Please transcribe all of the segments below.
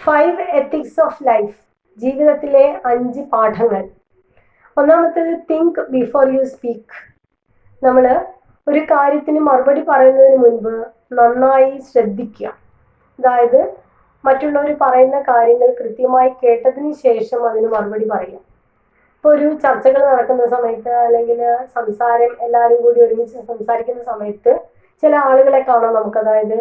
5 ethics of life, ജീവിതത്തിലെ 5 പാഠങ്ങൾ. ഒന്നാമത്തേത് തിങ്ക് ബിഫോർ യു സ്പീക്ക്. നമ്മൾ ഒരു കാര്യത്തിന് മറുപടി പറയുന്നതിന് മുൻപ് നന്നായി ശ്രദ്ധിക്കുക. അതായത് മറ്റുള്ളവർ പറയുന്ന കാര്യങ്ങൾ കൃത്യമായി കേട്ടതിന് ശേഷം അതിന് മറുപടി പറയുക. ഇപ്പോൾ ഒരു ചർച്ചകൾ നടക്കുന്ന സമയത്ത് അല്ലെങ്കിൽ സംസാരം എല്ലാവരും കൂടി ഒരുമിച്ച് സംസാരിക്കുന്ന സമയത്ത് ചില ആളുകളെ കാണാം നമുക്ക്. അതായത്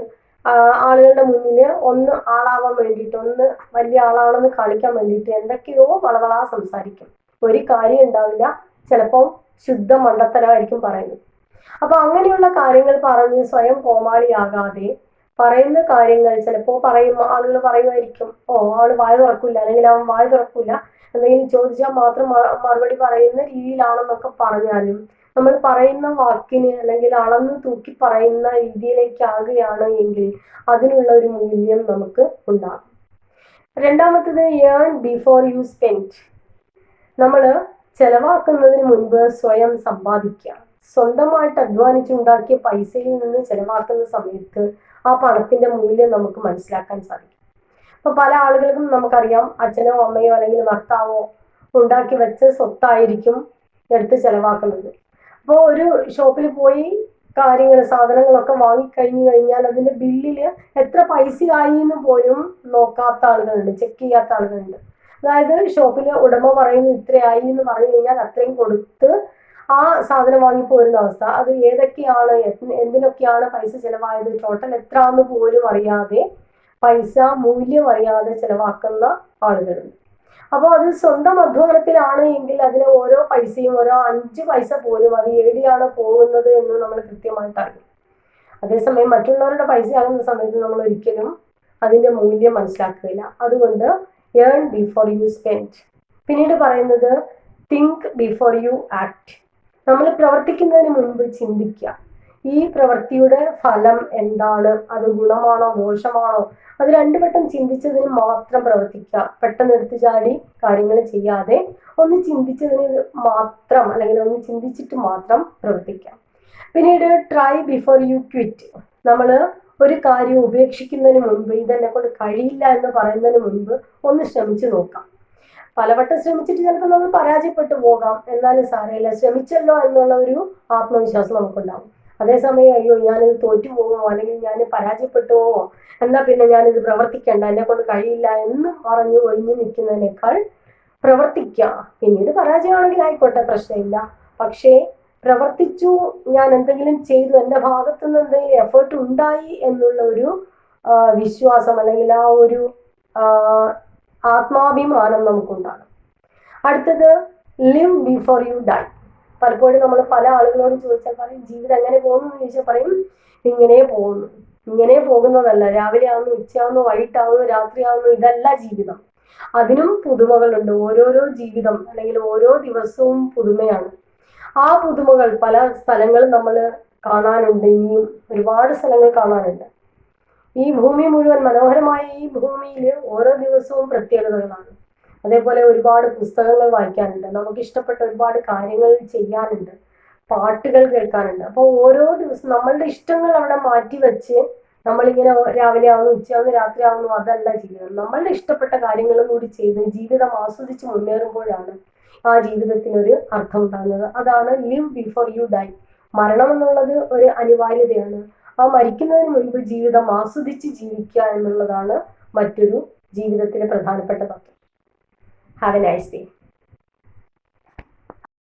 ആളുകളുടെ മുന്നിൽ ഒന്ന് ആളാവാൻ വേണ്ടിയിട്ട്, ഒന്ന് വലിയ ആളാണെന്ന് കാണിക്കാൻ വേണ്ടിയിട്ട് എന്തൊക്കെയോ വളവളാ സംസാരിക്കും. ഒരു കാര്യം ഉണ്ടാവില്ല, ചിലപ്പോൾ ശുദ്ധ മണ്ടത്തരമായിരിക്കും പറയുന്നത്. അപ്പോൾ അങ്ങനെയുള്ള കാര്യങ്ങൾ പറഞ്ഞ് സ്വയം കോമാളിയാകാതെ പറയുന്ന കാര്യങ്ങൾ ചിലപ്പോൾ ആളുകൾ പറയുമായിരിക്കും, ആള് വായ തുറക്കില്ല, അല്ലെങ്കിൽ അവൻ വായ തുറക്കില്ല, എന്തെങ്കിലും ചോദിച്ചാൽ മാത്രം മറുപടി പറയുന്ന രീതിയിലാണെന്നൊക്കെ പറഞ്ഞാലും നമ്മൾ പറയുന്ന വാക്കിന് അല്ലെങ്കിൽ അളന്ന് തൂക്കി പറയുന്ന രീതിയിലേക്കാകുകയാണ് എങ്കിൽ അതിനുള്ള ഒരു മൂല്യം നമുക്ക് ഉണ്ടാകും. രണ്ടാമത്തത് ഏൺ ബിഫോർ യു സ്പെൻഡ്. നമ്മൾ ചെലവാക്കുന്നതിന് മുൻപ് സ്വയം സമ്പാദിക്കുക. സ്വന്തമായിട്ട് അധ്വാനിച്ചുണ്ടാക്കിയ പൈസയിൽ നിന്ന് ചെലവാക്കുന്ന സമയത്ത് ആ പണത്തിന്റെ മൂല്യം നമുക്ക് മനസ്സിലാക്കാൻ സാധിക്കും. അപ്പൊ പല ആളുകൾക്കും നമുക്കറിയാം, അച്ഛനോ അമ്മയോ അല്ലെങ്കിൽ ഭർത്താവോ ഉണ്ടാക്കി വെച്ച സ്വത്തായിരിക്കും എടുത്ത് ചെലവാക്കുന്നത്. അപ്പോൾ ഒരു ഷോപ്പിൽ പോയി സാധനങ്ങളൊക്കെ വാങ്ങിക്കഴിഞ്ഞു കഴിഞ്ഞാൽ അതിന്റെ ബില്ലിൽ എത്ര പൈസയായി എന്ന് പോലും നോക്കാത്ത ആളുകളുണ്ട്, ചെക്ക് ചെയ്യാത്ത ആളുകളുണ്ട്. അതായത് ഷോപ്പിലെ ഉടമ പറയുന്നു ഇത്രയായി എന്ന് പറഞ്ഞു കഴിഞ്ഞാൽ അത്രയും കൊടുത്ത് ആ സാധനം വാങ്ങിപ്പോരുന്ന അവസ്ഥ. അത് ഏതൊക്കെയാണ്, എന്തിനൊക്കെയാണ് പൈസ ചിലവായത്, ടോട്ടൽ എത്ര എന്ന് പോലും അറിയാതെ, പൈസ മൂല്യം അറിയാതെ ചിലവാക്കുന്ന ആളുകളുണ്ട്. അപ്പോൾ അത് സ്വന്തം അധ്വാനത്തിലാണ് എങ്കിൽ അതിന് ഓരോ പൈസയും, ഓരോ 5 പൈസ പോലും അത് എവിടെയാണ് പോകുന്നത് എന്ന് നമ്മൾ കൃത്യമായിട്ട് അറിയും. അതേസമയം മറ്റുള്ളവരുടെ പൈസ ആകുന്ന സമയത്ത് നമ്മൾ ഒരിക്കലും അതിന്റെ മൂല്യം മനസ്സിലാക്കുകയില്ല. അതുകൊണ്ട് ഏൺ ബിഫോർ യു സ്പെൻഡ്. പിന്നീട് പറയുന്നത് തിങ്ക് ബിഫോർ യു ആക്ട്. നമ്മൾ പ്രവർത്തിക്കുന്നതിന് മുൻപ് ചിന്തിക്കുക. ഈ പ്രവൃത്തിയുടെ ഫലം എന്താണ്, അത് ഗുണമാണോ ദോഷമാണോ, അത് 2 വട്ടം ചിന്തിച്ചതിന് മാത്രം പ്രവർത്തിക്കുക. പെട്ടെന്ന് എടുത്തു ചാടി കാര്യങ്ങൾ ചെയ്യാതെ ഒന്ന് ചിന്തിച്ചതിന് മാത്രം, അല്ലെങ്കിൽ ഒന്ന് ചിന്തിച്ചിട്ട് മാത്രം പ്രവർത്തിക്കാം. പിന്നീട് ട്രൈ ബിഫോർ യു ക്വിറ്റ്. നമ്മൾ ഒരു കാര്യം ഉപേക്ഷിക്കുന്നതിന് മുൻപ്, ഇതെന്നെ കൊണ്ട് കഴിയില്ല എന്ന് പറയുന്നതിന് മുൻപ് ഒന്ന് ശ്രമിച്ചു നോക്കാം. പലവട്ടം ശ്രമിച്ചിട്ട് ചിലപ്പോൾ നമ്മൾ പരാജയപ്പെട്ടു പോകാം, എന്നാലും സാരമില്ല, ശ്രമിച്ചല്ലോ എന്നുള്ള ഒരു ആത്മവിശ്വാസം നമുക്കുണ്ടാവും. അതേസമയം അയ്യോ ഞാനിത് തോറ്റു പോകുമോ, അല്ലെങ്കിൽ ഞാൻ പരാജയപ്പെട്ടു പോവോ, എന്നാൽ പിന്നെ ഞാനിത് പ്രവർത്തിക്കേണ്ട, എന്നെ കൊണ്ട് കഴിയില്ല എന്ന് പറഞ്ഞു ഒഴിഞ്ഞു നിൽക്കുന്നതിനേക്കാൾ പ്രവർത്തിക്കുക. പിന്നീട് പരാജയമാണെങ്കിൽ ആയിക്കോട്ടെ, പ്രശ്നമില്ല. പക്ഷേ പ്രവർത്തിച്ചു, ഞാൻ എന്തെങ്കിലും ചെയ്തു, എൻ്റെ ഭാഗത്തുനിന്ന് എന്തെങ്കിലും എഫേർട്ട് ഉണ്ടായി എന്നുള്ള ഒരു വിശ്വാസം അല്ലെങ്കിൽ ആ ഒരു ആത്മാഭിമാനം നമുക്കുണ്ടാകും. അടുത്തത് ലിവ് ബിഫോർ യു ഡൈ. പലപ്പോഴും നമ്മൾ പല ആളുകളോടും ചോദിച്ചാൽ പറയും ജീവിതം എങ്ങനെ പോകുന്നു എന്ന് ചോദിച്ചാൽ പറയും ഇങ്ങനെ പോകുന്നു. ഇങ്ങനെ പോകുന്നതല്ല, രാവിലെ ആവുന്നു, ഉച്ചയാവുന്നു, വൈകിട്ടാവുന്നു, രാത്രിയാവുന്നു, ഇതല്ല ജീവിതം. അതിനും പുതുമകളുണ്ട്. ഓരോരോ ജീവിതം അല്ലെങ്കിൽ ഓരോ ദിവസവും പുതുമയാണ്. ആ പുതുമകൾ പല സ്ഥലങ്ങളും നമ്മൾ കാണാനുണ്ട്. ഇനിയും ഒരുപാട് സ്ഥലങ്ങൾ കാണാനുണ്ട്. ഈ ഭൂമി മുഴുവൻ, മനോഹരമായ ഈ ഭൂമിയിൽ ഓരോ ദിവസവും പ്രത്യേകതകളാണ്. അതേപോലെ ഒരുപാട് പുസ്തകങ്ങൾ വായിക്കാനുണ്ട്, നമുക്ക് ഇഷ്ടപ്പെട്ട ഒരുപാട് കാര്യങ്ങൾ ചെയ്യാനുണ്ട്, പാട്ടുകൾ കേൾക്കാനുണ്ട്. അപ്പോൾ ഓരോ ദിവസം നമ്മളുടെ ഇഷ്ടങ്ങൾ അവിടെ മാറ്റി വെച്ച് നമ്മളിങ്ങനെ രാവിലെ ആവുന്നു, ഉച്ചയാവുന്നു, രാത്രി ആവുന്നു, അതല്ല ജീവിതം. നമ്മളുടെ ഇഷ്ടപ്പെട്ട കാര്യങ്ങളും കൂടി ചെയ്ത് ജീവിതം ആസ്വദിച്ച് മുന്നേറുമ്പോഴാണ് ആ ജീവിതത്തിനൊരു അർത്ഥം ഉണ്ടാകുന്നത്. അതാണ് ലിവ് ബിഫോർ യു ഡൈ. മരണം എന്നുള്ളത് ഒരു അനിവാര്യതയാണ്. ആ മരിക്കുന്നതിന് മുൻപ് ജീവിതം ആസ്വദിച്ച് ജീവിക്കുക എന്നുള്ളതാണ് മറ്റൊരു ജീവിതത്തിലെ പ്രധാനപ്പെട്ട തത്വം. Have a nice day.